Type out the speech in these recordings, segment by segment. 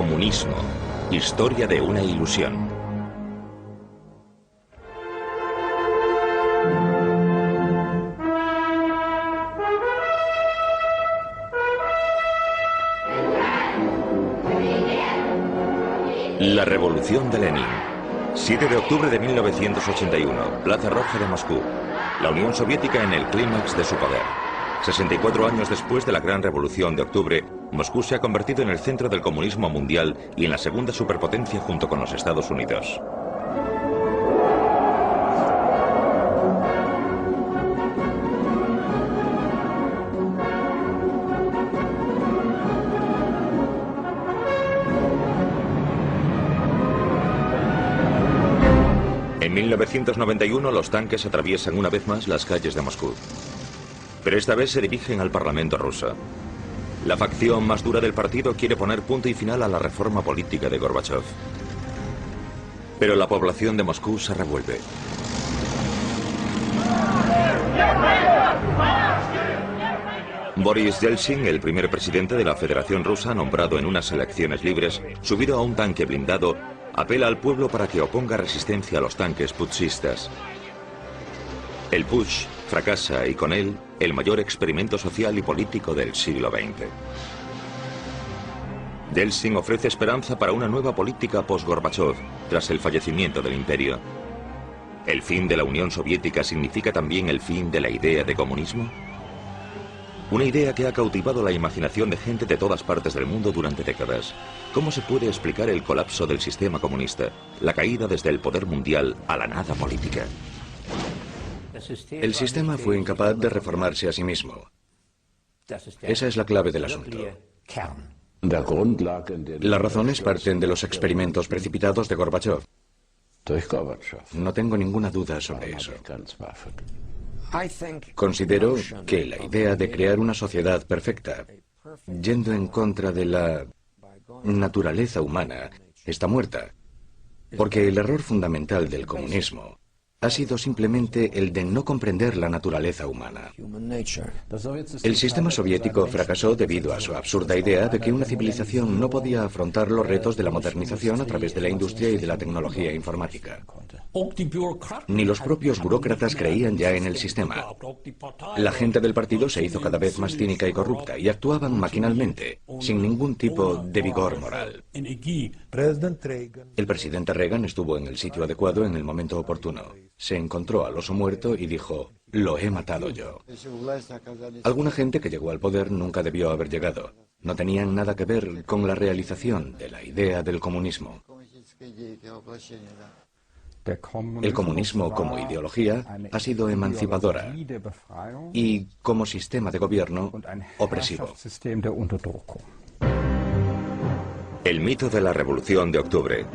Comunismo. Historia de una ilusión. La revolución de Lenin. 7 de octubre de 1981, Plaza Roja de Moscú. La Unión Soviética en el clímax de su poder. 64 años después de la Gran Revolución de Octubre, Moscú se ha convertido en el centro del comunismo mundial y en la segunda superpotencia junto con los Estados Unidos. En 1991 los tanques atraviesan una vez más las calles de Moscú. Pero esta vez se dirigen al Parlamento ruso. La facción más dura del partido quiere poner punto y final a la reforma política de Gorbachov. Pero la población de Moscú se revuelve. Boris Yeltsin, el primer presidente de la Federación Rusa nombrado en unas elecciones libres, subido a un tanque blindado, apela al pueblo para que oponga resistencia a los tanques putschistas. El putsch fracasa y con él el mayor experimento social y político del siglo XX. Yeltsin ofrece esperanza para una nueva política post-Gorbachov tras el fallecimiento del imperio. ¿El fin de la Unión Soviética significa también el fin de la idea de comunismo? Una idea que ha cautivado la imaginación de gente de todas partes del mundo durante décadas. ¿Cómo se puede explicar el colapso del sistema comunista, la caída desde el poder mundial a la nada política? El sistema fue incapaz de reformarse a sí mismo. Esa es la clave del asunto. Las razones parten de los experimentos precipitados de Gorbachov. No tengo ninguna duda sobre eso. Considero que la idea de crear una sociedad perfecta, yendo en contra de la naturaleza humana, está muerta, porque el error fundamental del comunismo ha sido simplemente el de no comprender la naturaleza humana. El sistema soviético fracasó debido a su absurda idea de que una civilización no podía afrontar los retos de la modernización a través de la industria y de la tecnología informática. Ni los propios burócratas creían ya en el sistema. La gente del partido se hizo cada vez más cínica y corrupta y actuaban maquinalmente, sin ningún tipo de vigor moral. El presidente Reagan estuvo en el sitio adecuado en el momento oportuno. Se encontró al oso muerto y dijo, lo he matado yo. Alguna gente que llegó al poder nunca debió haber llegado. No tenían nada que ver con la realización de la idea del comunismo. El comunismo como ideología ha sido emancipadora y como sistema de gobierno opresivo. El mito de la Revolución de Octubre.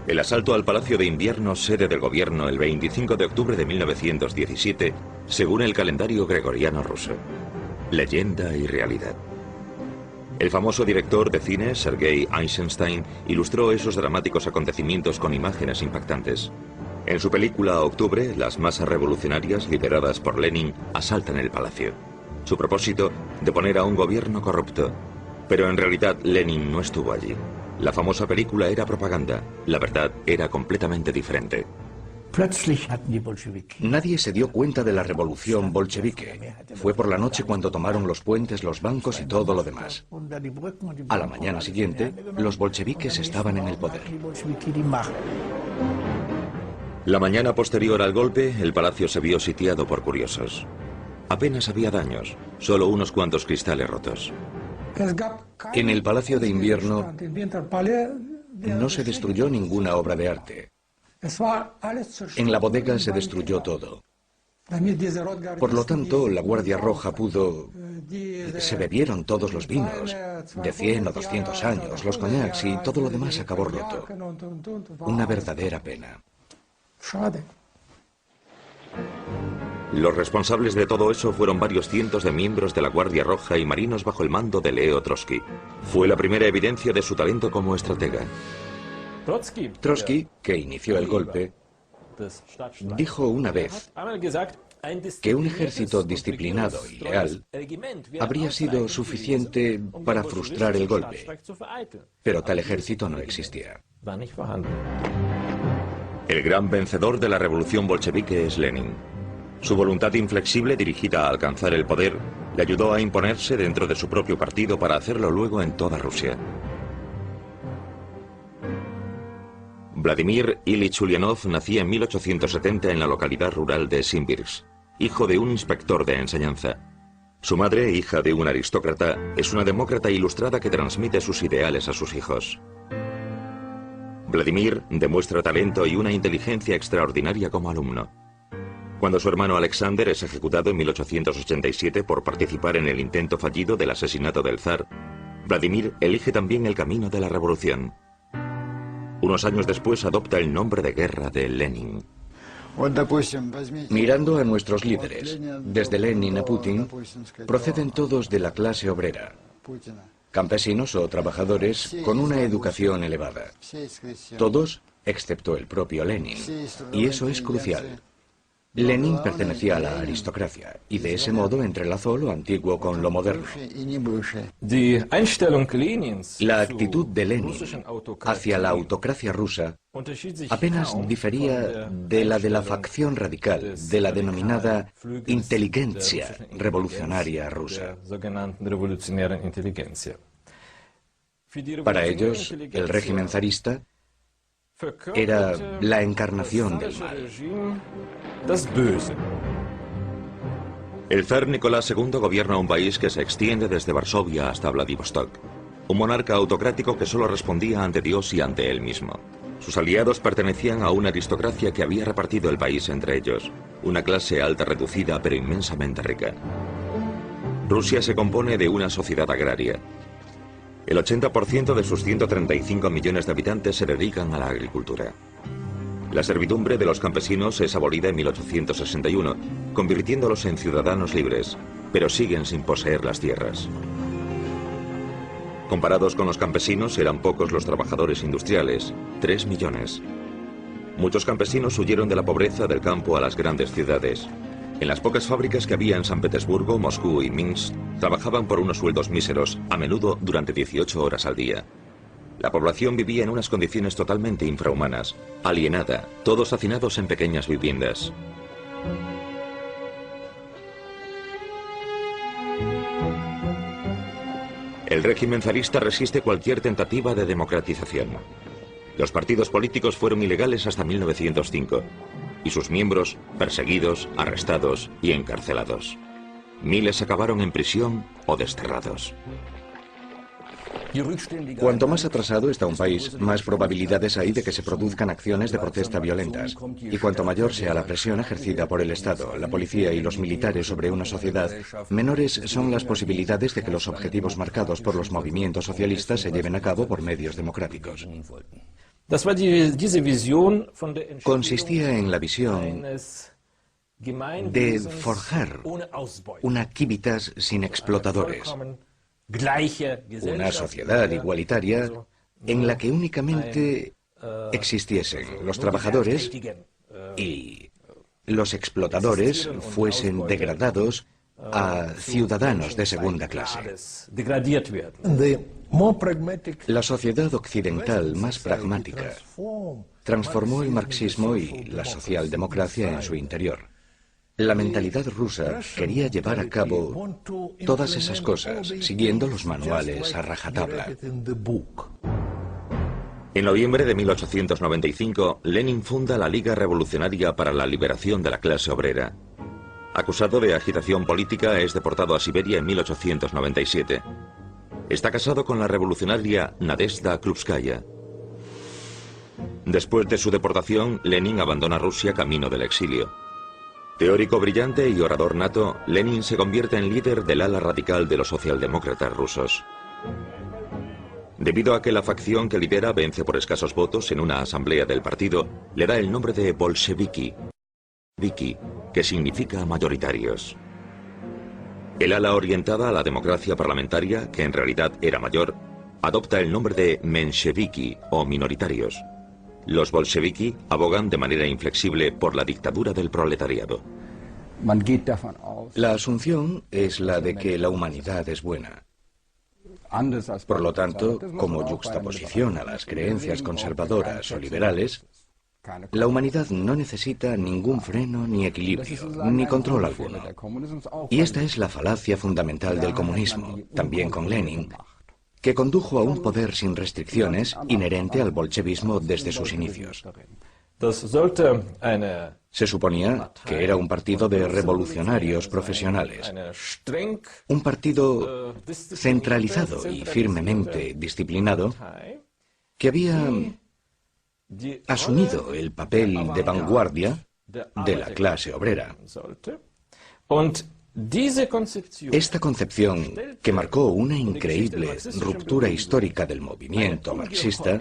El asalto al Palacio de Invierno, sede del gobierno, el 25 de octubre de 1917, según el calendario gregoriano ruso. Leyenda y realidad. El famoso director de cine, Sergei Eisenstein, ilustró esos dramáticos acontecimientos con imágenes impactantes. En su película Octubre, las masas revolucionarias, lideradas por Lenin, asaltan el palacio. Su propósito, deponer a un gobierno corrupto. Pero en realidad Lenin no estuvo allí. La famosa película era propaganda. La verdad era completamente diferente. Nadie se dio cuenta de la revolución bolchevique. Fue por la noche cuando tomaron los puentes, los bancos y todo lo demás. A la mañana siguiente, los bolcheviques estaban en el poder. La mañana posterior al golpe, el palacio se vio sitiado por curiosos. Apenas había daños, solo unos cuantos cristales rotos. En el Palacio de Invierno no se destruyó ninguna obra de arte. En la bodega se destruyó todo. Por lo tanto, la Guardia Roja pudo... Se bebieron todos los vinos, de 100 o 200 años, los coñacs y todo lo demás acabó roto. Una verdadera pena. Los responsables de todo eso fueron varios cientos de miembros de la Guardia Roja y marinos bajo el mando de Leo Trotsky. Fue la primera evidencia de su talento como estratega. Trotsky, que inició el golpe, dijo una vez que un ejército disciplinado y leal habría sido suficiente para frustrar el golpe, pero tal ejército no existía. El gran vencedor de la revolución bolchevique es Lenin. Su voluntad inflexible dirigida a alcanzar el poder le ayudó a imponerse dentro de su propio partido para hacerlo luego en toda Rusia. Vladimir Ilich Ulyanov nacía en 1870 en la localidad rural de Simbirsk, hijo de un inspector de enseñanza. Su madre, hija de un aristócrata, es una demócrata ilustrada que transmite sus ideales a sus hijos. Vladimir demuestra talento y una inteligencia extraordinaria como alumno. Cuando su hermano Alexander es ejecutado en 1887 por participar en el intento fallido del asesinato del zar, Vladimir elige también el camino de la revolución. Unos años después adopta el nombre de guerra de Lenin. Mirando a nuestros líderes, desde Lenin a Putin, proceden todos de la clase obrera, campesinos o trabajadores con una educación elevada. Todos, excepto el propio Lenin, y eso es crucial. Lenin pertenecía a la aristocracia y de ese modo entrelazó lo antiguo con lo moderno. La actitud de Lenin hacia la autocracia rusa apenas difería de la facción radical de la denominada inteligencia revolucionaria rusa. Para ellos, el régimen zarista era la encarnación del mal. El zar Nicolás II gobierna un país que se extiende desde Varsovia hasta Vladivostok. Un monarca autocrático que solo respondía ante Dios y ante él mismo. Sus aliados pertenecían a una aristocracia que había repartido el país entre ellos, una clase alta reducida pero inmensamente rica. Rusia se compone de una sociedad agraria. El 80% de sus 135 millones de habitantes se dedican a la agricultura. La servidumbre de los campesinos es abolida en 1861, convirtiéndolos en ciudadanos libres, pero siguen sin poseer las tierras. Comparados con los campesinos, eran pocos los trabajadores industriales, 3 millones. Muchos campesinos huyeron de la pobreza del campo a las grandes ciudades. En las pocas fábricas que había en San Petersburgo, Moscú y Minsk, trabajaban por unos sueldos míseros, a menudo durante 18 horas al día. La población vivía en unas condiciones totalmente infrahumanas, alienada, todos hacinados en pequeñas viviendas. El régimen zarista resiste cualquier tentativa de democratización. Los partidos políticos fueron ilegales hasta 1905, y sus miembros perseguidos, arrestados y encarcelados. Miles acabaron en prisión o desterrados. Cuanto más atrasado está un país, más probabilidades hay de que se produzcan acciones de protesta violentas. Y cuanto mayor sea la presión ejercida por el Estado, la policía y los militares sobre una sociedad, menores son las posibilidades de que los objetivos marcados por los movimientos socialistas se lleven a cabo por medios democráticos. Consistía en la visión de forjar una Civitas sin explotadores, una sociedad igualitaria en la que únicamente existiesen los trabajadores y los explotadores fuesen degradados a ciudadanos de segunda clase. La sociedad occidental más pragmática transformó el marxismo y la socialdemocracia en su interior. La mentalidad rusa quería llevar a cabo todas esas cosas, siguiendo los manuales a rajatabla. En noviembre de 1895, Lenin funda la Liga Revolucionaria para la Liberación de la Clase Obrera. Acusado de agitación política, es deportado a Siberia en 1897. Está casado con la revolucionaria Nadezhda Krupskaya. Después de su deportación, Lenin abandona Rusia camino del exilio. Teórico brillante y orador nato, Lenin se convierte en líder del ala radical de los socialdemócratas rusos. Debido a que la facción que lidera vence por escasos votos en una asamblea del partido, le da el nombre de bolcheviki, que significa mayoritarios. El ala orientada a la democracia parlamentaria, que en realidad era mayor, adopta el nombre de mensheviki o minoritarios. Los bolcheviki abogan de manera inflexible por la dictadura del proletariado. La asunción es la de que la humanidad es buena. Por lo tanto, como yuxtaposición a las creencias conservadoras o liberales, la humanidad no necesita ningún freno ni equilibrio, ni control alguno. Y esta es la falacia fundamental del comunismo, también con Lenin, que condujo a un poder sin restricciones inherente al bolchevismo desde sus inicios. Se suponía que era un partido de revolucionarios profesionales, un partido centralizado y firmemente disciplinado que había asumido el papel de vanguardia de la clase obrera. Esta concepción, que marcó una increíble ruptura histórica del movimiento marxista,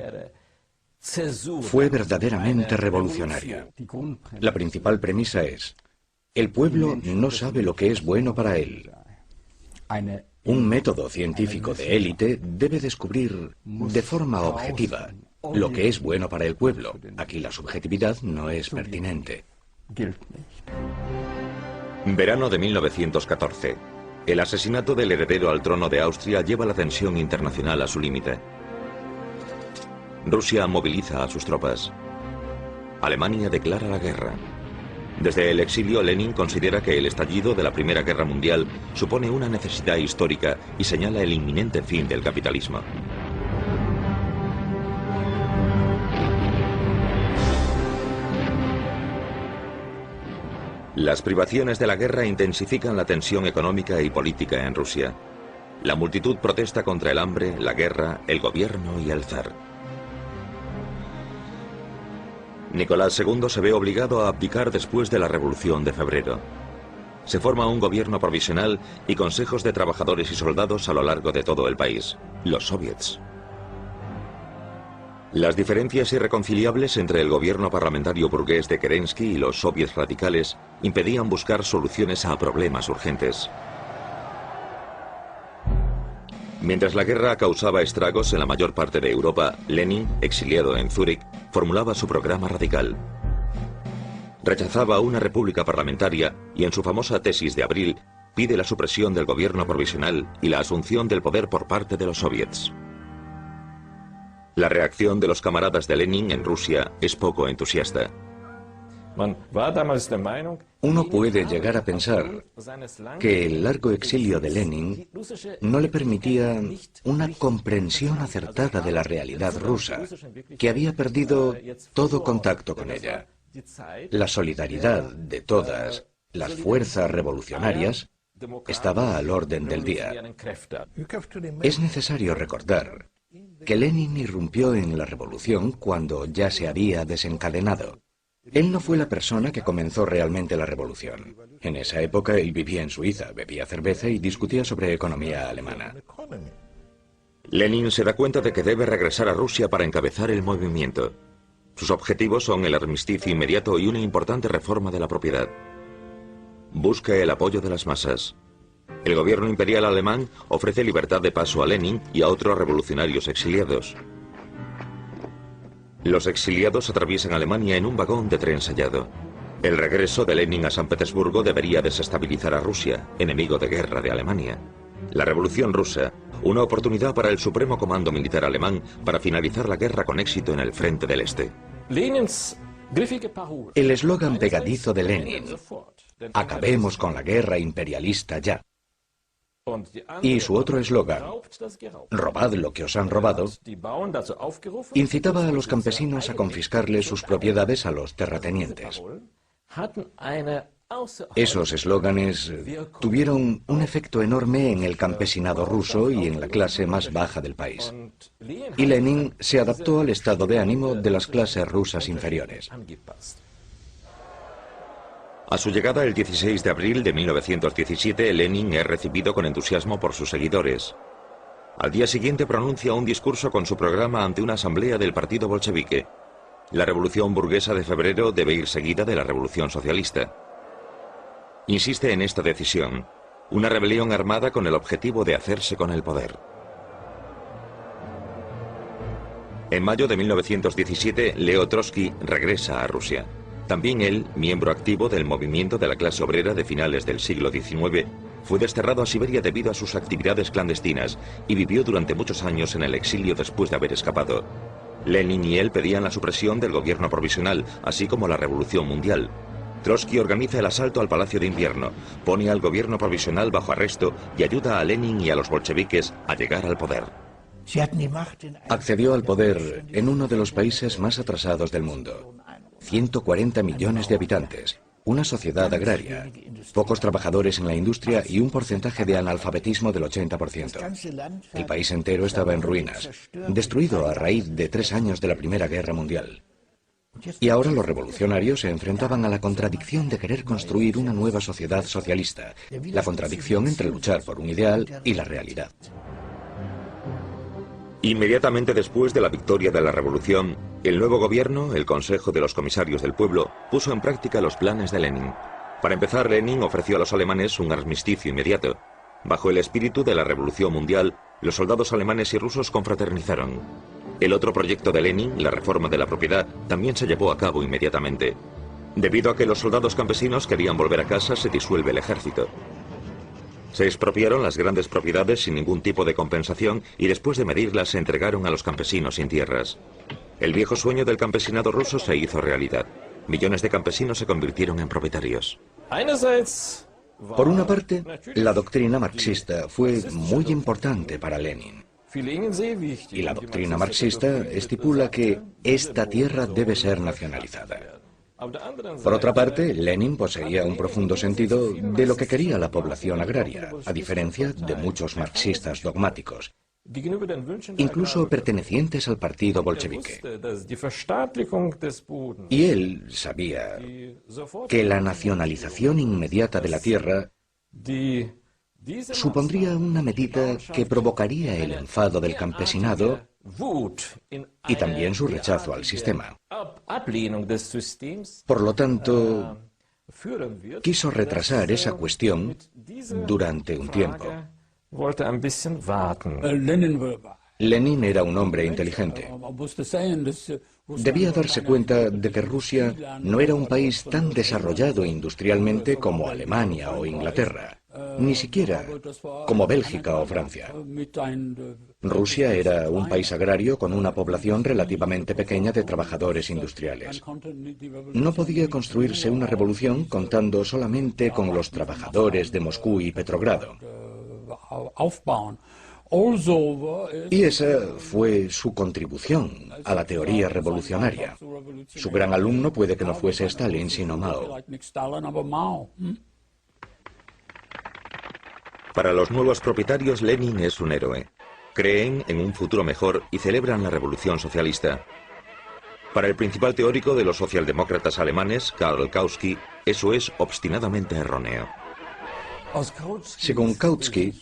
fue verdaderamente revolucionaria. La principal premisa es: el pueblo no sabe lo que es bueno para él. Un método científico de élite debe descubrir de forma objetiva lo que es bueno para el pueblo. Aquí la subjetividad no es pertinente. Verano de 1914. El asesinato del heredero al trono de Austria lleva la tensión internacional a su límite. Rusia moviliza a sus tropas. Alemania declara la guerra. Desde el exilio, Lenin considera que el estallido de la Primera Guerra Mundial supone una necesidad histórica y señala el inminente fin del capitalismo. Las privaciones de la guerra intensifican la tensión económica y política en Rusia. La multitud protesta contra el hambre, la guerra, el gobierno y el zar. Nicolás II se ve obligado a abdicar después de la Revolución de Febrero. Se forma un gobierno provisional y consejos de trabajadores y soldados a lo largo de todo el país, los soviets. Las diferencias irreconciliables entre el gobierno parlamentario burgués de Kerensky y los soviets radicales impedían buscar soluciones a problemas urgentes. Mientras la guerra causaba estragos en la mayor parte de Europa, Lenin, exiliado en Zúrich, formulaba su programa radical. Rechazaba una república parlamentaria y en su famosa tesis de abril pide la supresión del gobierno provisional y la asunción del poder por parte de los soviets. La reacción de los camaradas de Lenin en Rusia es poco entusiasta. Uno puede llegar a pensar que el largo exilio de Lenin no le permitía una comprensión acertada de la realidad rusa, que había perdido todo contacto con ella. La solidaridad de todas las fuerzas revolucionarias estaba al orden del día. Es necesario recordar que Lenin irrumpió en la revolución cuando ya se había desencadenado. Él no fue la persona que comenzó realmente la revolución. En esa época él vivía en Suiza, bebía cerveza y discutía sobre economía alemana. Lenin se da cuenta de que debe regresar a Rusia para encabezar el movimiento. Sus objetivos son el armisticio inmediato y una importante reforma de la propiedad. Busca el apoyo de las masas. El gobierno imperial alemán ofrece libertad de paso a Lenin y a otros revolucionarios exiliados. Los exiliados atraviesan Alemania en un vagón de tren sellado. El regreso de Lenin a San Petersburgo debería desestabilizar a Rusia, enemigo de guerra de Alemania. La Revolución Rusa, una oportunidad para el Supremo Comando Militar alemán para finalizar la guerra con éxito en el frente del Este. El eslogan pegadizo de Lenin: "Acabemos con la guerra imperialista ya". Y su otro eslogan: "Robad lo que os han robado", incitaba a los campesinos a confiscarles sus propiedades a los terratenientes. Esos eslóganes tuvieron un efecto enorme en el campesinado ruso y en la clase más baja del país. Y Lenin se adaptó al estado de ánimo de las clases rusas inferiores. A su llegada el 16 de abril de 1917, Lenin es recibido con entusiasmo por sus seguidores. Al día siguiente pronuncia un discurso con su programa ante una asamblea del partido bolchevique. La revolución burguesa de febrero debe ir seguida de la revolución socialista. Insiste en esta decisión: una rebelión armada con el objetivo de hacerse con el poder. En mayo de 1917, Leo Trotsky regresa a Rusia. También él, miembro activo del movimiento de la clase obrera de finales del siglo XIX, fue desterrado a Siberia debido a sus actividades clandestinas y vivió durante muchos años en el exilio después de haber escapado. Lenin y él pedían la supresión del gobierno provisional, así como la revolución mundial. Trotsky organiza el asalto al Palacio de Invierno, pone al gobierno provisional bajo arresto y ayuda a Lenin y a los bolcheviques a llegar al poder. Accedió al poder en uno de los países más atrasados del mundo. 140 millones de habitantes, una sociedad agraria, pocos trabajadores en la industria y un porcentaje de analfabetismo del 80%. El país entero estaba en ruinas, destruido a raíz de 3 años de la Primera Guerra Mundial. Y ahora los revolucionarios se enfrentaban a la contradicción de querer construir una nueva sociedad socialista, la contradicción entre luchar por un ideal y la realidad. Inmediatamente después de la victoria de la revolución, el nuevo gobierno, el Consejo de los Comisarios del Pueblo, puso en práctica los planes de Lenin. Para empezar, Lenin ofreció a los alemanes un armisticio inmediato. Bajo el espíritu de la Revolución Mundial, los soldados alemanes y rusos confraternizaron. El otro proyecto de Lenin, la reforma de la propiedad, también se llevó a cabo inmediatamente. Debido a que los soldados campesinos querían volver a casa, se disuelve el ejército. Se expropiaron las grandes propiedades sin ningún tipo de compensación y después de medirlas se entregaron a los campesinos sin tierras. El viejo sueño del campesinado ruso se hizo realidad. Millones de campesinos se convirtieron en propietarios. Por una parte, la doctrina marxista fue muy importante para Lenin. Y la doctrina marxista estipula que esta tierra debe ser nacionalizada. Por otra parte, Lenin poseía un profundo sentido de lo que quería la población agraria, a diferencia de muchos marxistas dogmáticos, incluso pertenecientes al partido bolchevique. Y él sabía que la nacionalización inmediata de la tierra supondría una medida que provocaría el enfado del campesinado y también su rechazo al sistema. Por lo tanto, quiso retrasar esa cuestión durante un tiempo. Lenin era un hombre inteligente. Debía darse cuenta de que Rusia no era un país tan desarrollado industrialmente como Alemania o Inglaterra, ni siquiera como Bélgica o Francia. Rusia era un país agrario con una población relativamente pequeña de trabajadores industriales. No podía construirse una revolución contando solamente con los trabajadores de Moscú y Petrogrado. Y esa fue su contribución a la teoría revolucionaria. Su gran alumno puede que no fuese Stalin, sino Mao. Para los nuevos propietarios, Lenin es un héroe. Creen en un futuro mejor y celebran la revolución socialista. Para el principal teórico de los socialdemócratas alemanes, Karl Kautsky, eso es obstinadamente erróneo. Según Kautsky,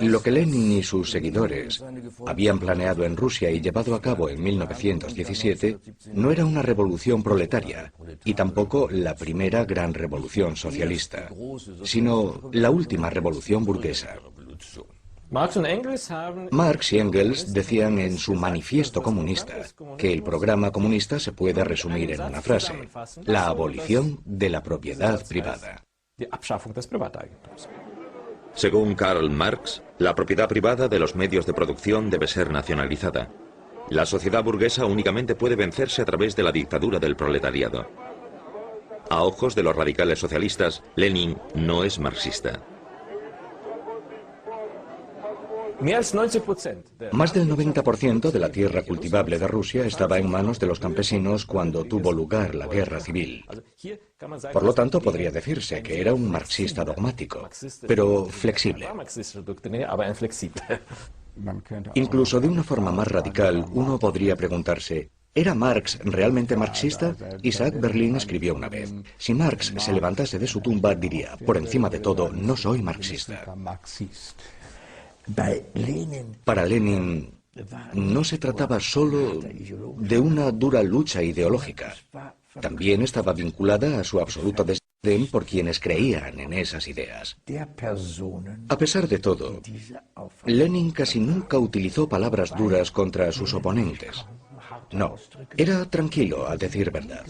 lo que Lenin y sus seguidores habían planeado en Rusia y llevado a cabo en 1917 no era una revolución proletaria y tampoco la primera gran revolución socialista, sino la última revolución burguesa. Marx y Engels decían en su manifiesto comunista que el programa comunista se puede resumir en una frase: la abolición de la propiedad privada. Según Karl Marx, la propiedad privada de los medios de producción debe ser nacionalizada. La sociedad burguesa únicamente puede vencerse a través de la dictadura del proletariado. A ojos de los radicales socialistas, Lenin no es marxista. Más del 90% de la tierra cultivable de Rusia estaba en manos de los campesinos cuando tuvo lugar la guerra civil. Por lo tanto, podría decirse que era un marxista dogmático, pero flexible. Incluso de una forma más radical, uno podría preguntarse: ¿era Marx realmente marxista? Isaac Berlin escribió una vez: si Marx se levantase de su tumba, diría, por encima de todo, no soy marxista. Para Lenin no se trataba solo de una dura lucha ideológica. También estaba vinculada a su absoluto desdén por quienes creían en esas ideas. A pesar de todo, Lenin casi nunca utilizó palabras duras contra sus oponentes. No, era tranquilo, a decir verdad.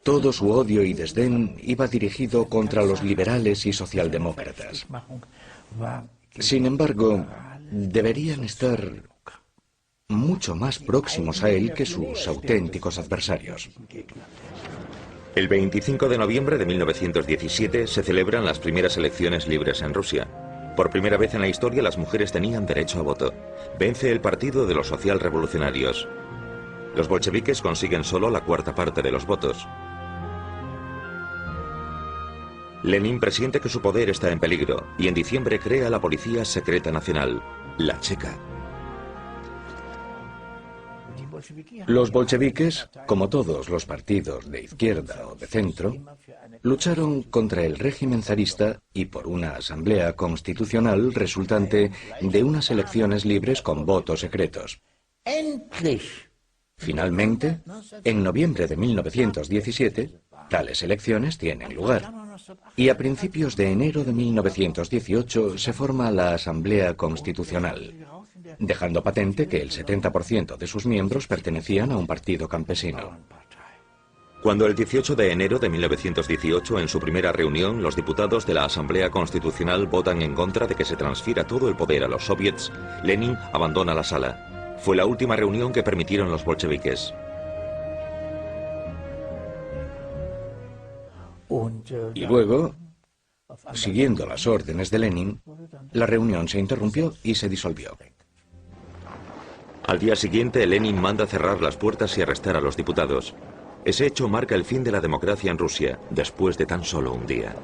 Todo su odio y desdén iba dirigido contra los liberales y socialdemócratas. Sin embargo, deberían estar mucho más próximos a él que sus auténticos adversarios. El 25 de noviembre de 1917 se celebran las primeras elecciones libres en Rusia. Por primera vez en la historia las mujeres tenían derecho a voto. Vence el Partido de los Socialrevolucionarios. Los bolcheviques consiguen solo la cuarta parte de los votos. Lenin presiente que su poder está en peligro y en diciembre crea la Policía Secreta Nacional, la Checa. Los bolcheviques, como todos los partidos de izquierda o de centro, lucharon contra el régimen zarista y por una asamblea constitucional resultante de unas elecciones libres con votos secretos. Finalmente, en noviembre de 1917, tales elecciones tienen lugar. Y a principios de enero de 1918 se forma la Asamblea Constitucional, dejando patente que el 70% de sus miembros pertenecían a un partido campesino. Cuando el 18 de enero de 1918, en su primera reunión, los diputados de la Asamblea Constitucional votan en contra de que se transfiera todo el poder a los soviets, Lenin abandona la sala. Fue la última reunión que permitieron los bolcheviques. Y luego, siguiendo las órdenes de Lenin, la reunión se interrumpió y se disolvió. Al día siguiente, Lenin manda cerrar las puertas y arrestar a los diputados. Ese hecho marca el fin de la democracia en Rusia, después de tan solo un día.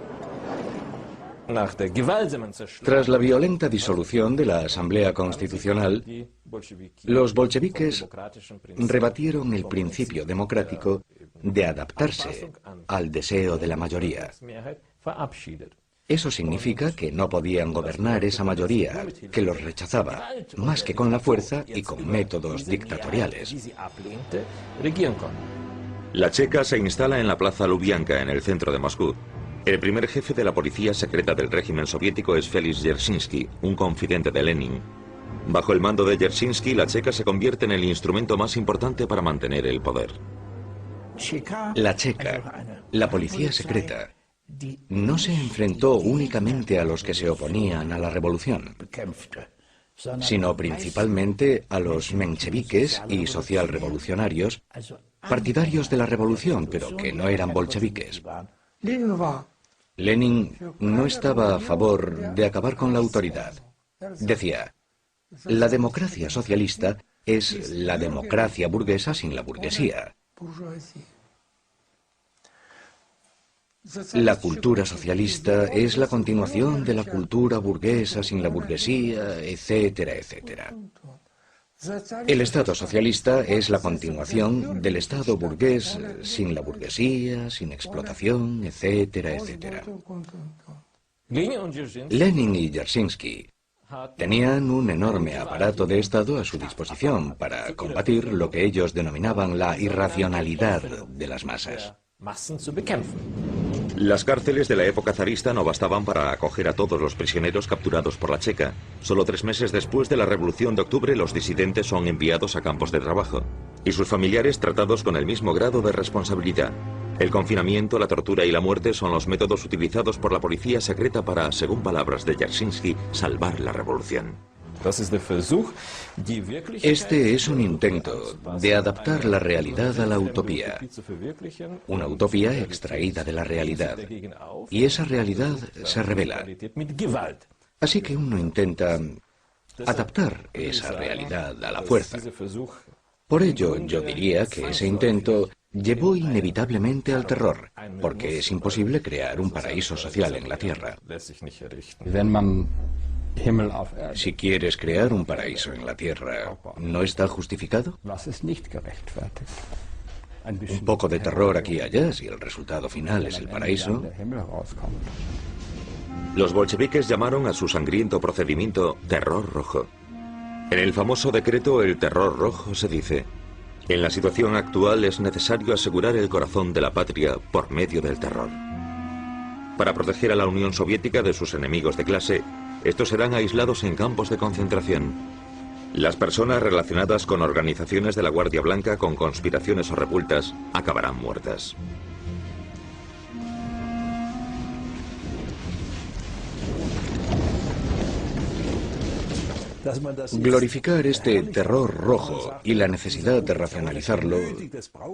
Tras la violenta disolución de la Asamblea Constitucional, los bolcheviques rebatieron el principio democrático de adaptarse al deseo de la mayoría. Eso significa que no podían gobernar esa mayoría, que los rechazaba, más que con la fuerza y con métodos dictatoriales. La Checa se instala en la Plaza Lubianka, en el centro de Moscú. El primer jefe de la policía secreta del régimen soviético es Félix Dzerzhinsky, un confidente de Lenin. Bajo el mando de Dzerzhinsky, la Checa se convierte en el instrumento más importante para mantener el poder. La Checa, la policía secreta, no se enfrentó únicamente a los que se oponían a la revolución, sino principalmente a los mencheviques y socialrevolucionarios, partidarios de la revolución, pero que no eran bolcheviques. Lenin no estaba a favor de acabar con la autoridad. Decía, la democracia socialista es la democracia burguesa sin la burguesía. La cultura socialista es la continuación de la cultura burguesa sin la burguesía, etcétera, etcétera. El Estado socialista es la continuación del Estado burgués sin la burguesía, sin explotación, etcétera, etcétera. Lenin y Dzerzhinsky tenían un enorme aparato de Estado a su disposición para combatir lo que ellos denominaban la irracionalidad de las masas. Las cárceles de la época zarista no bastaban para acoger a todos los prisioneros capturados por la Checa. Solo 3 meses después de la Revolución de Octubre, los disidentes son enviados a campos de trabajo y sus familiares tratados con el mismo grado de responsabilidad. El confinamiento, la tortura y la muerte son los métodos utilizados por la policía secreta para, según palabras de Dzerzhinsky, salvar la revolución. Este es un intento de adaptar la realidad a la utopía. Una utopía extraída de la realidad. Y esa realidad se revela. Así que uno intenta adaptar esa realidad a la fuerza. Por ello, yo diría que ese intento llevó inevitablemente al terror, porque es imposible crear un paraíso social en la Tierra. Si quieres crear un paraíso en la Tierra, ¿no está justificado? Un poco de terror aquí y allá, si el resultado final es el paraíso. Los bolcheviques llamaron a su sangriento procedimiento terror rojo. En el famoso decreto El terror rojo se dice: en la situación actual es necesario asegurar el corazón de la patria por medio del terror. Para proteger a la Unión Soviética de sus enemigos de clase, estos serán aislados en campos de concentración. Las personas relacionadas con organizaciones de la Guardia Blanca con conspiraciones o revueltas acabarán muertas. Glorificar este terror rojo y la necesidad de racionalizarlo,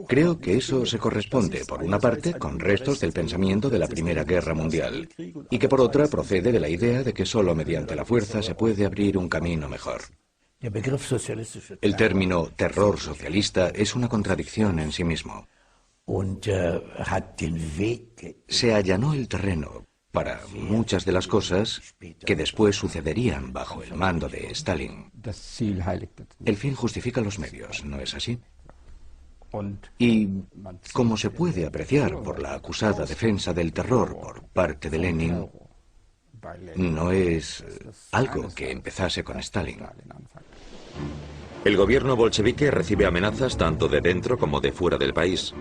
creo que eso se corresponde, por una parte, con restos del pensamiento de la Primera Guerra Mundial, y que por otra procede de la idea de que solo mediante la fuerza se puede abrir un camino mejor. El término terror socialista es una contradicción en sí mismo. Se allanó el terreno para muchas de las cosas que después sucederían bajo el mando de Stalin. El fin justifica los medios, ¿no es así? Y, como se puede apreciar por la acusada defensa del terror por parte de Lenin, no es algo que empezase con Stalin. El gobierno bolchevique recibe amenazas tanto de dentro como de fuera del país.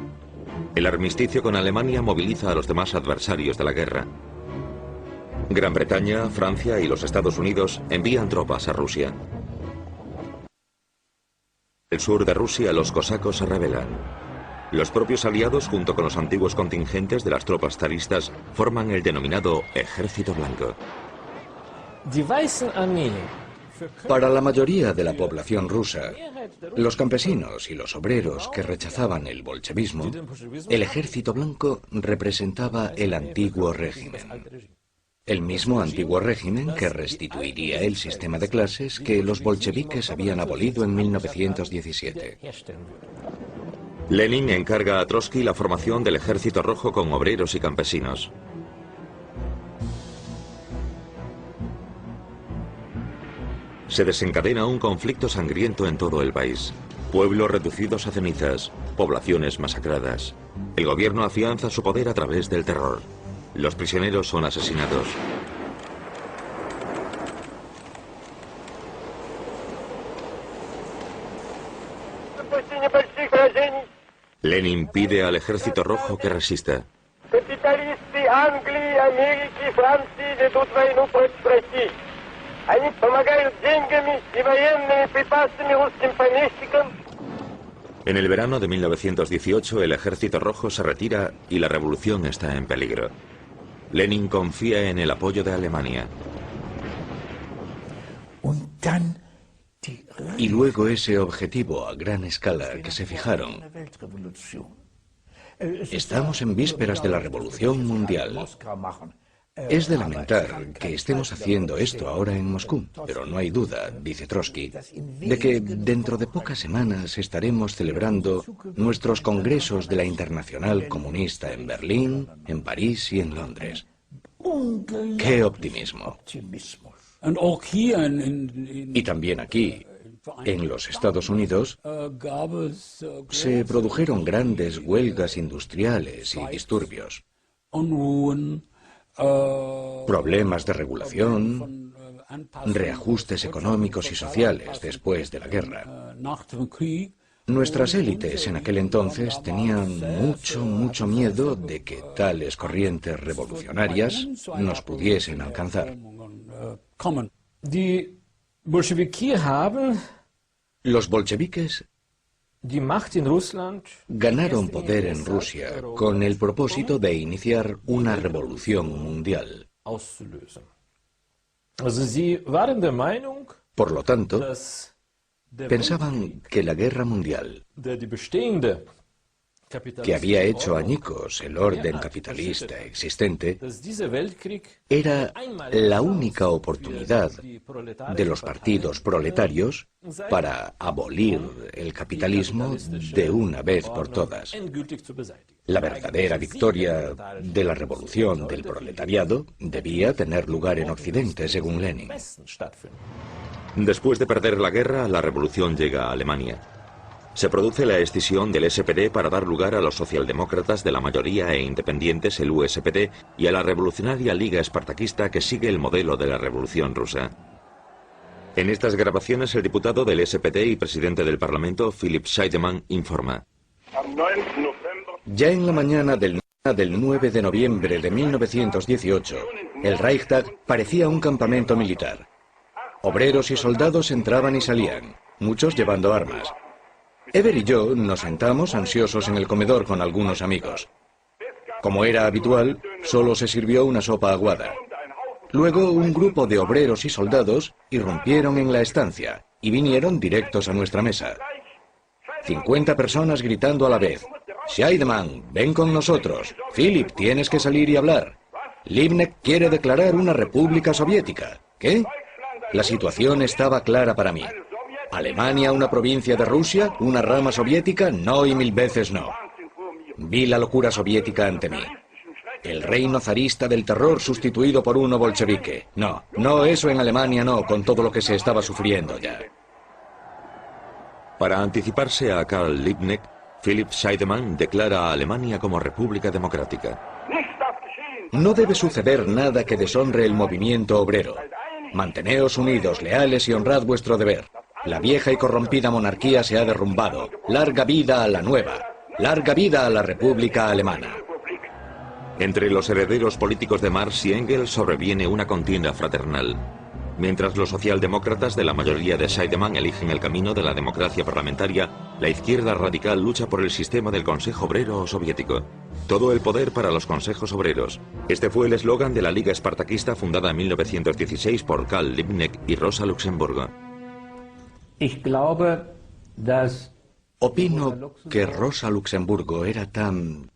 El armisticio con Alemania moviliza a los demás adversarios de la guerra. Gran Bretaña, Francia y los Estados Unidos envían tropas a Rusia. En el sur de Rusia los cosacos se rebelan. Los propios aliados, junto con los antiguos contingentes de las tropas zaristas, forman el denominado Ejército Blanco. Para la mayoría de la población rusa, los campesinos y los obreros que rechazaban el bolchevismo, el Ejército Blanco representaba el antiguo régimen. El mismo antiguo régimen que restituiría el sistema de clases que los bolcheviques habían abolido en 1917. Lenin encarga a Trotsky la formación del Ejército Rojo con obreros y campesinos. Se desencadena un conflicto sangriento en todo el país. Pueblos reducidos a cenizas, poblaciones masacradas. El gobierno afianza su poder a través del terror. Los prisioneros son asesinados. Lenin pide al Ejército Rojo que resista. En el verano de 1918 el Ejército Rojo se retira y la revolución está en peligro. Lenin confía en el apoyo de Alemania. Y luego ese objetivo a gran escala que se fijaron. Estamos en vísperas de la Revolución Mundial. Es de lamentar que estemos haciendo esto ahora en Moscú, pero no hay duda, dice Trotsky, de que dentro de pocas semanas estaremos celebrando nuestros congresos de la Internacional Comunista en Berlín, en París y en Londres. ¡Qué optimismo! Y también aquí, en los Estados Unidos, se produjeron grandes huelgas industriales y disturbios. Problemas de regulación, reajustes económicos y sociales después de la guerra. Nuestras élites en aquel entonces tenían mucho miedo de que tales corrientes revolucionarias nos pudiesen alcanzar. Los bolcheviques ganaron poder en Rusia con el propósito de iniciar una revolución mundial. Por lo tanto, pensaban que la guerra mundial, que había hecho añicos el orden capitalista existente, era la única oportunidad de los partidos proletarios para abolir el capitalismo de una vez por todas. La verdadera victoria de la revolución del proletariado debía tener lugar en Occidente, según Lenin. Después de perder la guerra, la revolución llega a Alemania. Se produce la escisión del SPD para dar lugar a los socialdemócratas de la mayoría e independientes, el USPD, y a la revolucionaria Liga Espartaquista que sigue el modelo de la Revolución Rusa. En estas grabaciones el diputado del SPD y presidente del Parlamento, Philipp Scheidemann, informa. Ya en la mañana del 9 de noviembre de 1918, el Reichstag parecía un campamento militar. Obreros y soldados entraban y salían, muchos llevando armas. Ever y yo nos sentamos ansiosos en el comedor con algunos amigos. Como era habitual, solo se sirvió una sopa aguada. Luego un grupo de obreros y soldados irrumpieron en la estancia y vinieron directos a nuestra mesa. 50 personas gritando a la vez: Scheidemann, ven con nosotros. Philip, tienes que salir y hablar. Liebknecht quiere declarar una república soviética. ¿Qué? La situación estaba clara para mí. ¿Alemania una provincia de Rusia? ¿Una rama soviética? No y 1000 veces no. Vi la locura soviética ante mí. El reino zarista del terror sustituido por uno bolchevique. No, eso en Alemania no, con todo lo que se estaba sufriendo ya. Para anticiparse a Karl Liebknecht, Philipp Scheidemann declara a Alemania como república democrática. No debe suceder nada que deshonre el movimiento obrero. Manteneos unidos, leales y honrad vuestro deber. La vieja y corrompida monarquía se ha derrumbado. Larga vida a la nueva. Larga vida a la República Alemana. Entre los herederos políticos de Marx y Engels sobreviene una contienda fraternal. Mientras los socialdemócratas de la mayoría de Scheidemann eligen el camino de la democracia parlamentaria, la izquierda radical lucha por el sistema del Consejo Obrero Soviético. Todo el poder para los consejos obreros. Este fue el eslogan de la Liga Espartaquista fundada en 1916 por Karl Liebknecht y Rosa Luxemburgo. Opino que Rosa Luxemburgo era tan,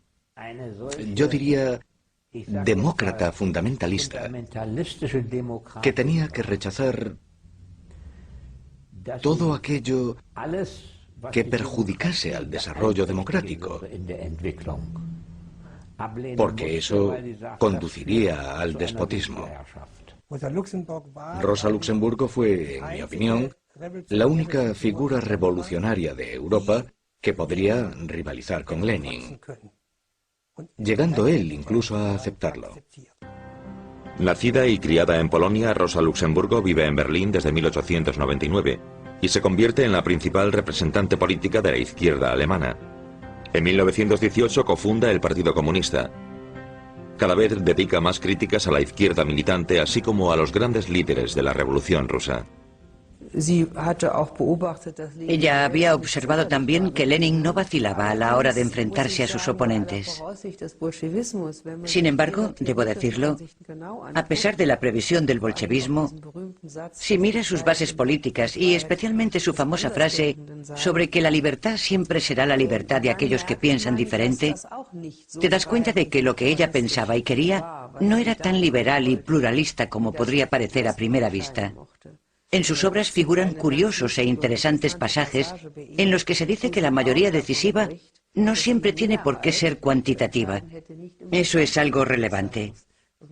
yo diría, demócrata fundamentalista, que tenía que rechazar todo aquello que perjudicase al desarrollo democrático, porque eso conduciría al despotismo. Rosa Luxemburgo fue, en mi opinión, la única figura revolucionaria de Europa que podría rivalizar con Lenin, llegando él incluso a aceptarlo. Nacida y criada en Polonia, Rosa Luxemburgo vive en Berlín desde 1899 y se convierte en la principal representante política de la izquierda alemana. En 1918 cofunda el Partido Comunista. Cada vez dedica más críticas a la izquierda militante, así como a los grandes líderes de la Revolución Rusa. Ella había observado también que Lenin no vacilaba a la hora de enfrentarse a sus oponentes. Sin embargo, debo decirlo, a pesar de la previsión del bolchevismo, si mira sus bases políticas y especialmente su famosa frase sobre que la libertad siempre será la libertad de aquellos que piensan diferente, te das cuenta de que lo que ella pensaba y quería no era tan liberal y pluralista como podría parecer a primera vista. En sus obras figuran curiosos e interesantes pasajes en los que se dice que la mayoría decisiva no siempre tiene por qué ser cuantitativa. Eso es algo relevante.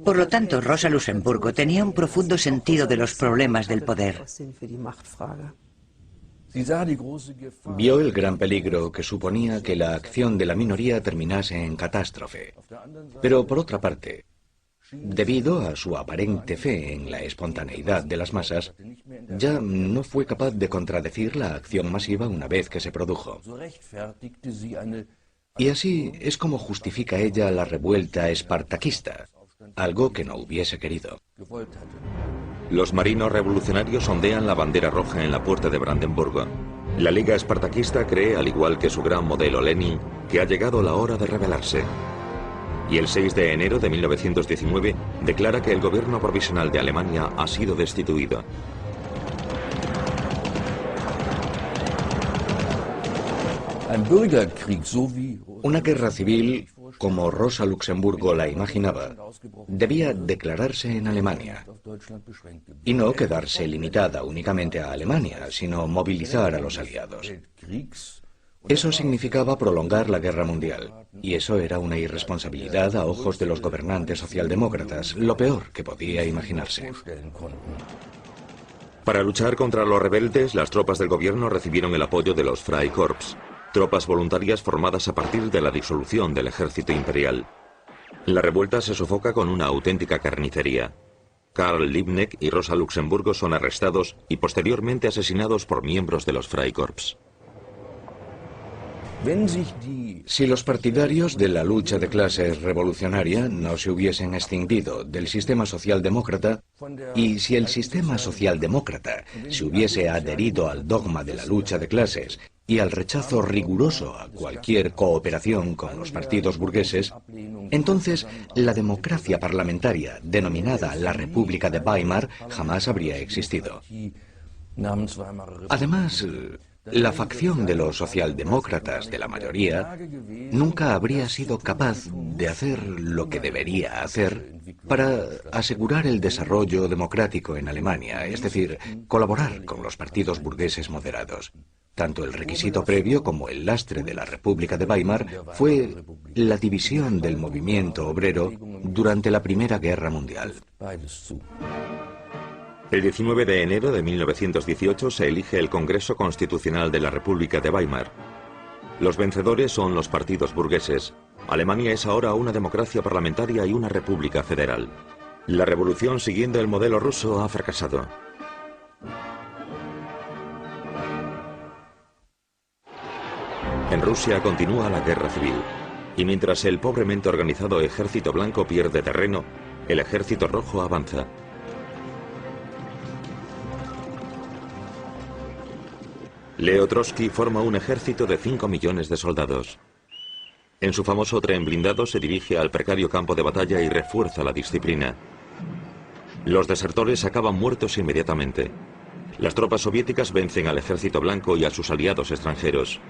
Por lo tanto, Rosa Luxemburgo tenía un profundo sentido de los problemas del poder. Vio el gran peligro que suponía que la acción de la minoría terminase en catástrofe. Pero por otra parte, debido a su aparente fe en la espontaneidad de las masas, ya no fue capaz de contradecir la acción masiva una vez que se produjo. Y así es como justifica ella la revuelta espartaquista, algo que no hubiese querido. Los marinos revolucionarios ondean la bandera roja en la puerta de Brandenburgo. La Liga Espartaquista cree, al igual que su gran modelo Lenin, que ha llegado la hora de rebelarse. Y el 6 de enero de 1919 declara que el gobierno provisional de Alemania ha sido destituido. Una guerra civil, como Rosa Luxemburgo la imaginaba, debía declararse en Alemania. Y no quedarse limitada únicamente a Alemania, sino movilizar a los aliados. Eso significaba prolongar la guerra mundial, y eso era una irresponsabilidad a ojos de los gobernantes socialdemócratas, lo peor que podía imaginarse. Para luchar contra los rebeldes, las tropas del gobierno recibieron el apoyo de los Freikorps, tropas voluntarias formadas a partir de la disolución del ejército imperial. La revuelta se sofoca con una auténtica carnicería. Karl Liebknecht y Rosa Luxemburgo son arrestados y posteriormente asesinados por miembros de los Freikorps. Si los partidarios de la lucha de clases revolucionaria no se hubiesen extinguido del sistema socialdemócrata, y si el sistema socialdemócrata se hubiese adherido al dogma de la lucha de clases y al rechazo riguroso a cualquier cooperación con los partidos burgueses, entonces la democracia parlamentaria, denominada la República de Weimar, jamás habría existido. Además, la facción de los socialdemócratas de la mayoría nunca habría sido capaz de hacer lo que debería hacer para asegurar el desarrollo democrático en Alemania, es decir, colaborar con los partidos burgueses moderados. Tanto el requisito previo como el lastre de la República de Weimar fue la división del movimiento obrero durante la Primera Guerra Mundial. El 19 de enero de 1918 se elige el Congreso Constitucional de la República de Weimar. Los vencedores son los partidos burgueses. Alemania es ahora una democracia parlamentaria y una república federal. La revolución siguiendo el modelo ruso ha fracasado. En Rusia continúa la guerra civil, y mientras el pobremente organizado Ejército Blanco pierde terreno, el Ejército Rojo avanza. Leo Trotsky forma un ejército de 5 millones de soldados. En su famoso tren blindado se dirige al precario campo de batalla y refuerza la disciplina. Los desertores acaban muertos inmediatamente. Las tropas soviéticas vencen al Ejército Blanco y a sus aliados extranjeros.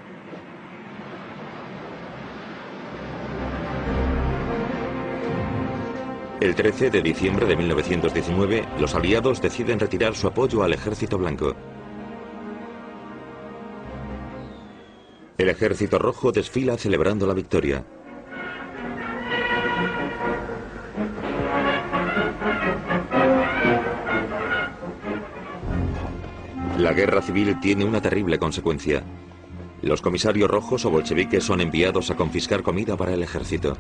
El 13 de diciembre de 1919, los aliados deciden retirar su apoyo al Ejército Blanco. El Ejército Rojo desfila celebrando la victoria. La guerra civil tiene una terrible consecuencia. Los comisarios rojos o bolcheviques son enviados a confiscar comida para el ejército.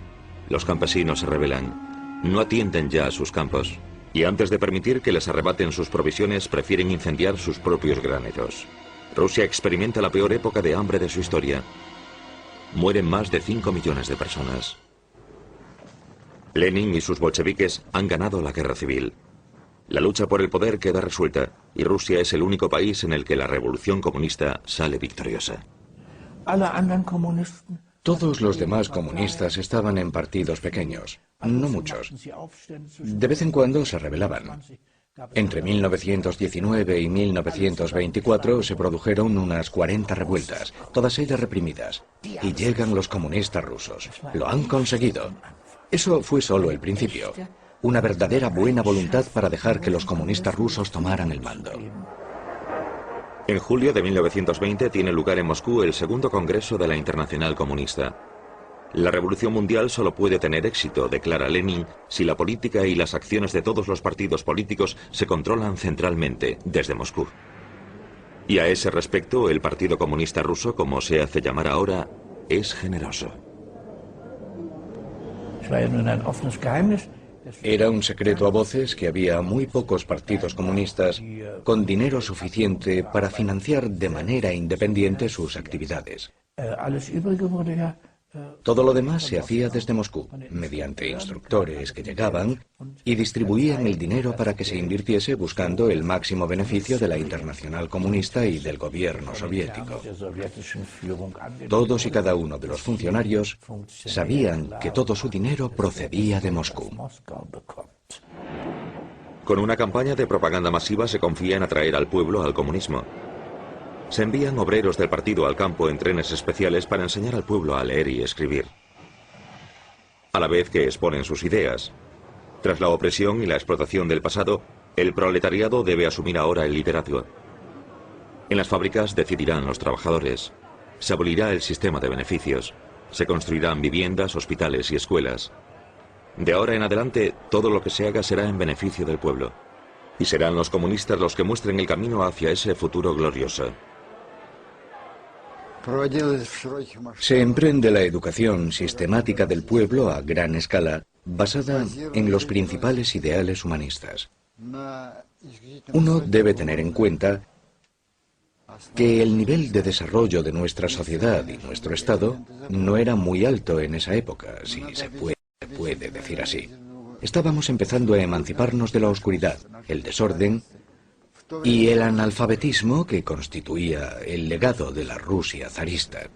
Los campesinos se rebelan. No atienden ya a sus campos. Y antes de permitir que les arrebaten sus provisiones, prefieren incendiar sus propios graneros. Rusia experimenta la peor época de hambre de su historia. Mueren más de 5 millones de personas. Lenin y sus bolcheviques han ganado la guerra civil. La lucha por el poder queda resuelta y Rusia es el único país en el que la revolución comunista sale victoriosa. Todos los demás comunistas estaban en partidos pequeños, no muchos. De vez en cuando se rebelaban. Entre 1919 y 1924 se produjeron unas 40 revueltas, todas ellas reprimidas. Y llegan los comunistas rusos. Lo han conseguido. Eso fue solo el principio. Una verdadera buena voluntad para dejar que los comunistas rusos tomaran el mando. En julio de 1920 tiene lugar en Moscú el segundo Congreso de la Internacional Comunista. La revolución mundial solo puede tener éxito, declara Lenin, si la política y las acciones de todos los partidos políticos se controlan centralmente, desde Moscú. Y a ese respecto, el Partido Comunista Ruso, como se hace llamar ahora, es generoso. Era un secreto a voces que había muy pocos partidos comunistas con dinero suficiente para financiar de manera independiente sus actividades. Todo lo demás se hacía desde Moscú, mediante instructores que llegaban y distribuían el dinero para que se invirtiese buscando el máximo beneficio de la Internacional Comunista y del gobierno soviético. Todos y cada uno de los funcionarios sabían que todo su dinero procedía de Moscú. Con una campaña de propaganda masiva se confía en atraer al pueblo al comunismo. Se envían obreros del partido al campo en trenes especiales para enseñar al pueblo a leer y escribir, a la vez que exponen sus ideas. Tras la opresión y la explotación del pasado, el proletariado debe asumir ahora el liderazgo. En las fábricas decidirán los trabajadores. Se abolirá el sistema de beneficios. Se construirán viviendas, hospitales y escuelas. De ahora en adelante, todo lo que se haga será en beneficio del pueblo. Y serán los comunistas los que muestren el camino hacia ese futuro glorioso. Se emprende la educación sistemática del pueblo a gran escala, basada en los principales ideales humanistas. Uno debe tener en cuenta que el nivel de desarrollo de nuestra sociedad y nuestro Estado no era muy alto en esa época, si se puede decir así. Estábamos empezando a emanciparnos de la oscuridad, el desorden y el analfabetismo que constituía el legado de la Rusia zarista.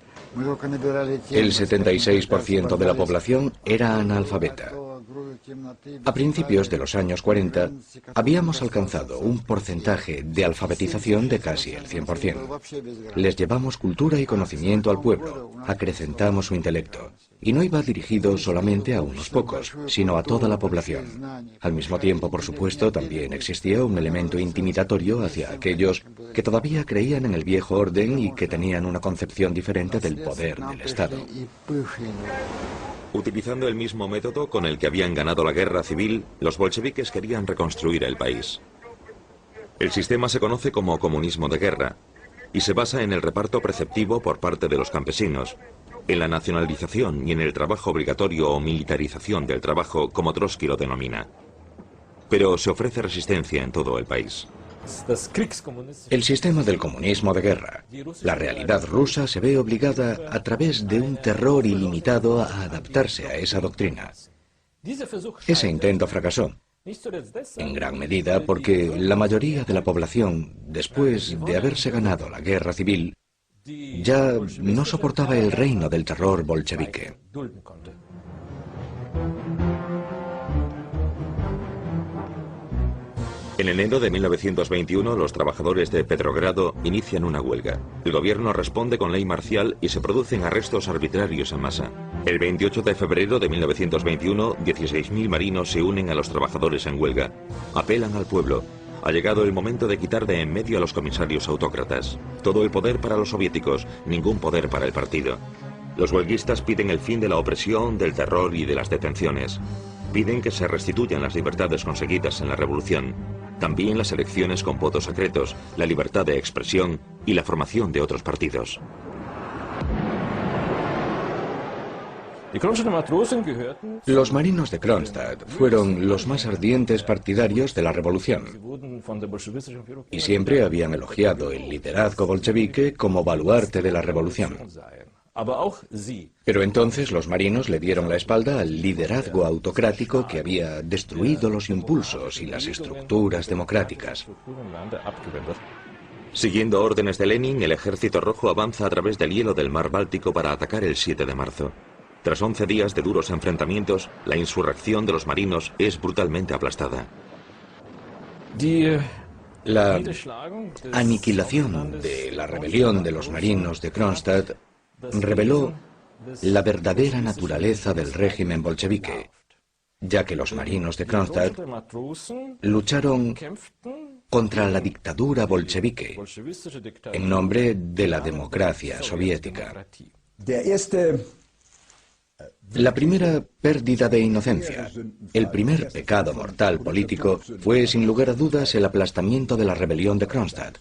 El 76% de la población era analfabeta. A principios de los años 40, habíamos alcanzado un porcentaje de alfabetización de casi el 100%. Les llevamos cultura y conocimiento al pueblo, acrecentamos su intelecto. Y no iba dirigido solamente a unos pocos, sino a toda la población. Al mismo tiempo, por supuesto, también existía un elemento intimidatorio hacia aquellos que todavía creían en el viejo orden y que tenían una concepción diferente del poder del Estado. Utilizando el mismo método con el que habían ganado la guerra civil, los bolcheviques querían reconstruir el país. El sistema se conoce como comunismo de guerra y se basa en el reparto preceptivo por parte de los campesinos, en la nacionalización y en el trabajo obligatorio o militarización del trabajo, como Trotsky lo denomina. Pero se ofrece resistencia en todo el país. El sistema del comunismo de guerra. La realidad rusa se ve obligada a través de un terror ilimitado a adaptarse a esa doctrina. Ese intento fracasó, en gran medida porque la mayoría de la población, después de haberse ganado la guerra civil, ya no soportaba el reino del terror bolchevique. En enero de 1921, los trabajadores de Petrogrado inician una huelga. El gobierno responde con ley marcial y se producen arrestos arbitrarios en masa. El 28 de febrero de 1921, 16.000 marinos se unen a los trabajadores en huelga. Apelan al pueblo. Ha llegado el momento de quitar de en medio a los comisarios autócratas. Todo el poder para los soviéticos, ningún poder para el partido. Los huelguistas piden el fin de la opresión, del terror y de las detenciones. Piden que se restituyan las libertades conseguidas en la revolución. También las elecciones con votos secretos, la libertad de expresión y la formación de otros partidos. Los marinos de Kronstadt fueron los más ardientes partidarios de la revolución y siempre habían elogiado el liderazgo bolchevique como baluarte de la revolución. Pero entonces los marinos le dieron la espalda al liderazgo autocrático que había destruido los impulsos y las estructuras democráticas. Siguiendo órdenes de Lenin, el Ejército Rojo avanza a través del hielo del mar Báltico para atacar el 7 de marzo. Tras 11 días de duros enfrentamientos, la insurrección de los marinos es brutalmente aplastada. La aniquilación de la rebelión de los marinos de Kronstadt reveló la verdadera naturaleza del régimen bolchevique, ya que los marinos de Kronstadt lucharon contra la dictadura bolchevique en nombre de la democracia soviética. La primera pérdida de inocencia, el primer pecado mortal político, fue sin lugar a dudas el aplastamiento de la rebelión de Kronstadt.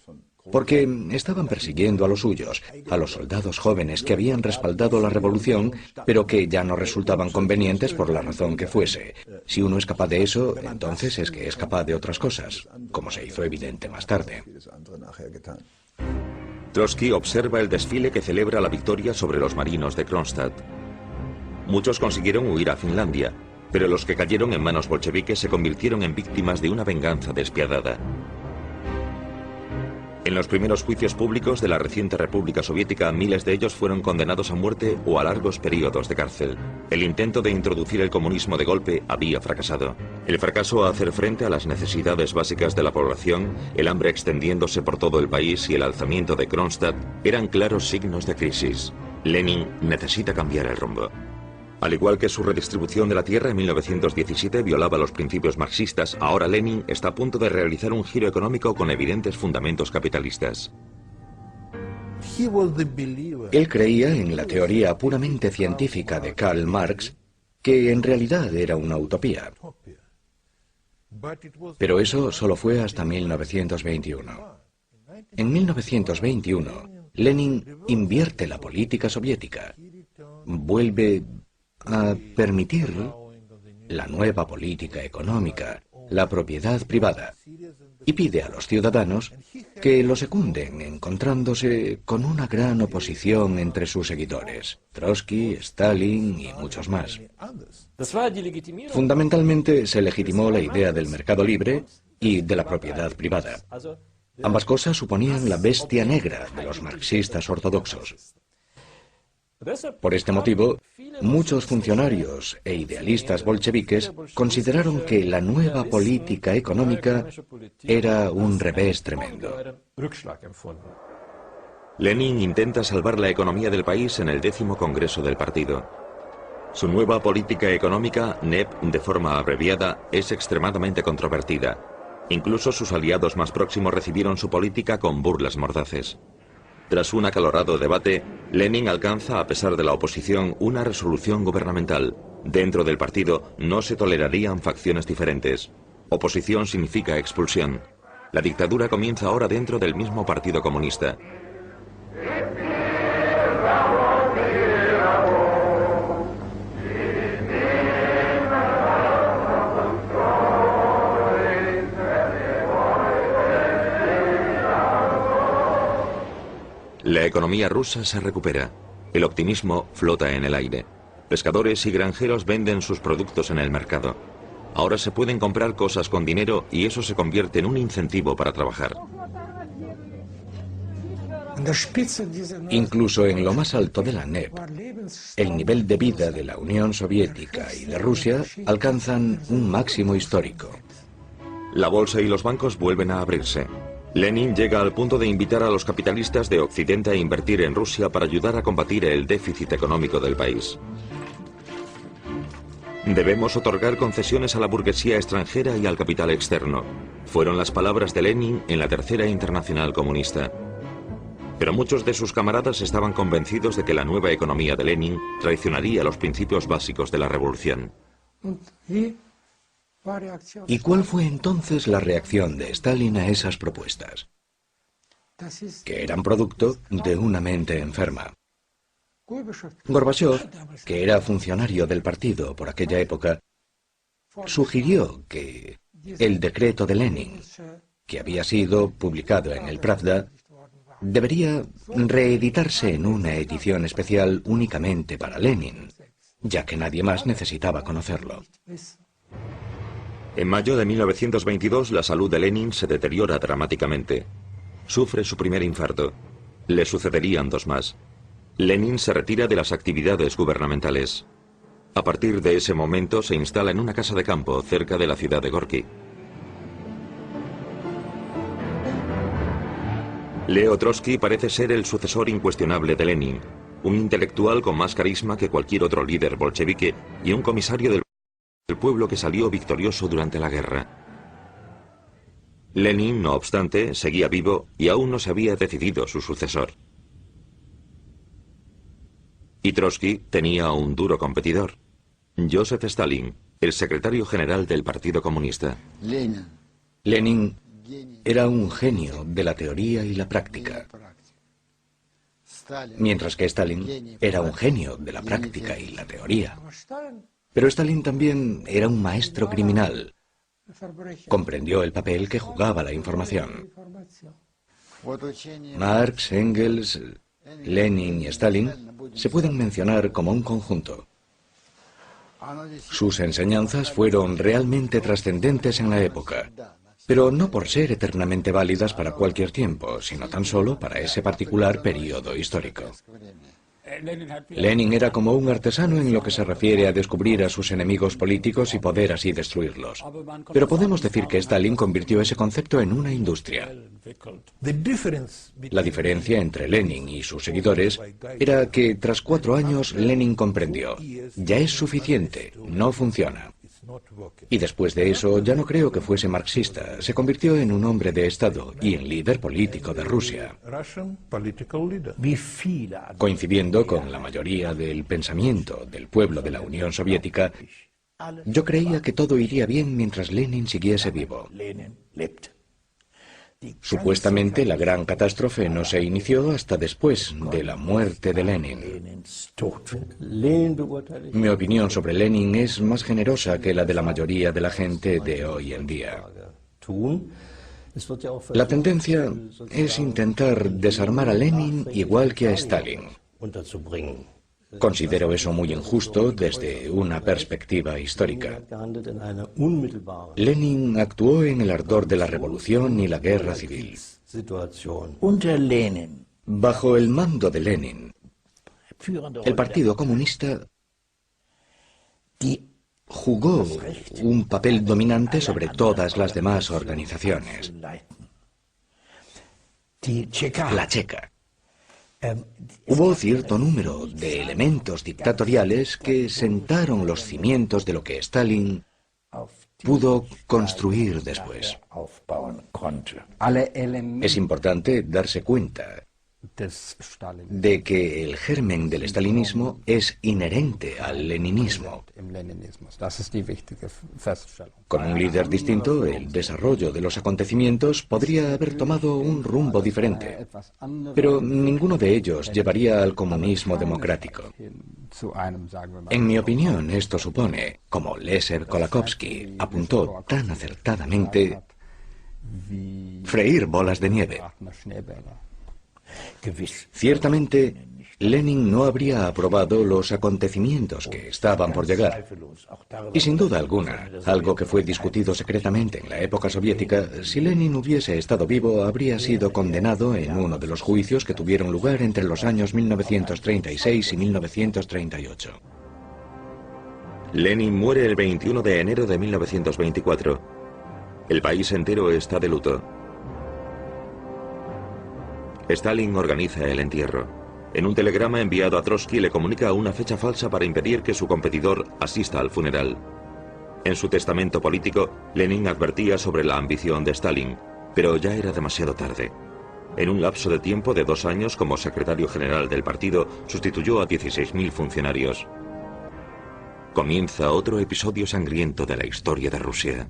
Porque estaban persiguiendo a los suyos, a los soldados jóvenes que habían respaldado la revolución, pero que ya no resultaban convenientes por la razón que fuese. Si uno es capaz de eso, entonces es que es capaz de otras cosas, como se hizo evidente más tarde. Trotsky observa el desfile que celebra la victoria sobre los marinos de Kronstadt. Muchos consiguieron huir a Finlandia, pero los que cayeron en manos bolcheviques se convirtieron en víctimas de una venganza despiadada. En los primeros juicios públicos de la reciente República Soviética, miles de ellos fueron condenados a muerte o a largos periodos de cárcel. El intento de introducir el comunismo de golpe había fracasado. El fracaso a hacer frente a las necesidades básicas de la población, el hambre extendiéndose por todo el país y el alzamiento de Kronstadt eran claros signos de crisis. Lenin necesita cambiar el rumbo. Al igual que su redistribución de la tierra en 1917 violaba los principios marxistas, ahora Lenin está a punto de realizar un giro económico con evidentes fundamentos capitalistas. Él creía en la teoría puramente científica de Karl Marx, que en realidad era una utopía. Pero eso solo fue hasta 1921. En 1921, Lenin invierte la política soviética, vuelve a permitir la nueva política económica, la propiedad privada, y pide a los ciudadanos que lo secunden, encontrándose con una gran oposición entre sus seguidores, Trotsky, Stalin y muchos más. Fundamentalmente se legitimó la idea del mercado libre y de la propiedad privada. Ambas cosas suponían la bestia negra de los marxistas ortodoxos. Por este motivo, muchos funcionarios e idealistas bolcheviques consideraron que la nueva política económica era un revés tremendo. Lenin intenta salvar la economía del país en el 10º Congreso del partido. Su nueva política económica, NEP de forma abreviada, es extremadamente controvertida. Incluso sus aliados más próximos recibieron su política con burlas mordaces. Tras un acalorado debate, Lenin alcanza, a pesar de la oposición, una resolución gubernamental. Dentro del partido no se tolerarían facciones diferentes. Oposición significa expulsión. La dictadura comienza ahora dentro del mismo Partido Comunista. La economía rusa se recupera. El optimismo flota en el aire. Pescadores y granjeros venden sus productos en el mercado. Ahora se pueden comprar cosas con dinero y eso se convierte en un incentivo para trabajar. Incluso en lo más alto de la NEP, el nivel de vida de la Unión Soviética y de Rusia alcanzan un máximo histórico. La bolsa y los bancos vuelven a abrirse. Lenin llega al punto de invitar a los capitalistas de Occidente a invertir en Rusia para ayudar a combatir el déficit económico del país. Debemos otorgar concesiones a la burguesía extranjera y al capital externo. Fueron las palabras de Lenin en la Tercera Internacional Comunista. Pero muchos de sus camaradas estaban convencidos de que la nueva economía de Lenin traicionaría los principios básicos de la revolución. ¿Y cuál fue entonces la reacción de Stalin a esas propuestas? Que eran producto de una mente enferma. Gorbachov, que era funcionario del partido por aquella época, sugirió que el decreto de Lenin, que había sido publicado en el Pravda, debería reeditarse en una edición especial únicamente para Lenin, ya que nadie más necesitaba conocerlo. En mayo de 1922, la salud de Lenin se deteriora dramáticamente. Sufre su primer infarto. Le sucederían dos más. Lenin se retira de las actividades gubernamentales. A partir de ese momento se instala en una casa de campo cerca de la ciudad de Gorki. Leo Trotsky parece ser el sucesor incuestionable de Lenin, un intelectual con más carisma que cualquier otro líder bolchevique y un comisario del pueblo que salió victorioso durante la guerra. Lenin, no obstante, seguía vivo y aún no se había decidido su sucesor. Y Trotsky tenía un duro competidor, Joseph Stalin, el secretario general del Partido Comunista. Lenin era un genio de la teoría y la práctica, mientras que Stalin era un genio de la práctica y la teoría. Pero Stalin también era un maestro criminal. Comprendió el papel que jugaba la información. Marx, Engels, Lenin y Stalin se pueden mencionar como un conjunto. Sus enseñanzas fueron realmente trascendentes en la época, pero no por ser eternamente válidas para cualquier tiempo, sino tan solo para ese particular periodo histórico. Lenin era como un artesano en lo que se refiere a descubrir a sus enemigos políticos y poder así destruirlos. Pero podemos decir que Stalin convirtió ese concepto en una industria. La diferencia entre Lenin y sus seguidores era que tras 4 años Lenin comprendió: ya es suficiente, no funciona. Y después de eso ya no creo que fuese marxista, se convirtió en un hombre de Estado y en líder político de Rusia. Coincidiendo con la mayoría del pensamiento del pueblo de la Unión Soviética, yo creía que todo iría bien mientras Lenin siguiese vivo. Supuestamente la gran catástrofe no se inició hasta después de la muerte de Lenin. Mi opinión sobre Lenin es más generosa que la de la mayoría de la gente de hoy en día. La tendencia es intentar desarmar a Lenin igual que a Stalin. Considero eso muy injusto desde una perspectiva histórica. Lenin actuó en el ardor de la revolución y la guerra civil. Bajo el mando de Lenin, el Partido Comunista jugó un papel dominante sobre todas las demás organizaciones. La Checa. Hubo cierto número de elementos dictatoriales que sentaron los cimientos de lo que Stalin pudo construir después. Es importante darse cuenta de que el germen del stalinismo es inherente al leninismo. Con un líder distinto, el desarrollo de los acontecimientos podría haber tomado un rumbo diferente, pero ninguno de ellos llevaría al comunismo democrático. En mi opinión, esto supone, como Leszek Kolakowski apuntó tan acertadamente, freír bolas de nieve. Ciertamente, Lenin no habría aprobado los acontecimientos que estaban por llegar. Y sin duda alguna, algo que fue discutido secretamente en la época soviética, si Lenin hubiese estado vivo, habría sido condenado en uno de los juicios que tuvieron lugar entre los años 1936 y 1938. Lenin muere el 21 de enero de 1924. El país entero está de luto. Stalin organiza el entierro. En un telegrama enviado a Trotsky le comunica una fecha falsa para impedir que su competidor asista al funeral. En su testamento político, Lenin advertía sobre la ambición de Stalin, pero ya era demasiado tarde. En un lapso de tiempo de 2 años como secretario general del partido, sustituyó a 16.000 funcionarios. Comienza otro episodio sangriento de la historia de Rusia.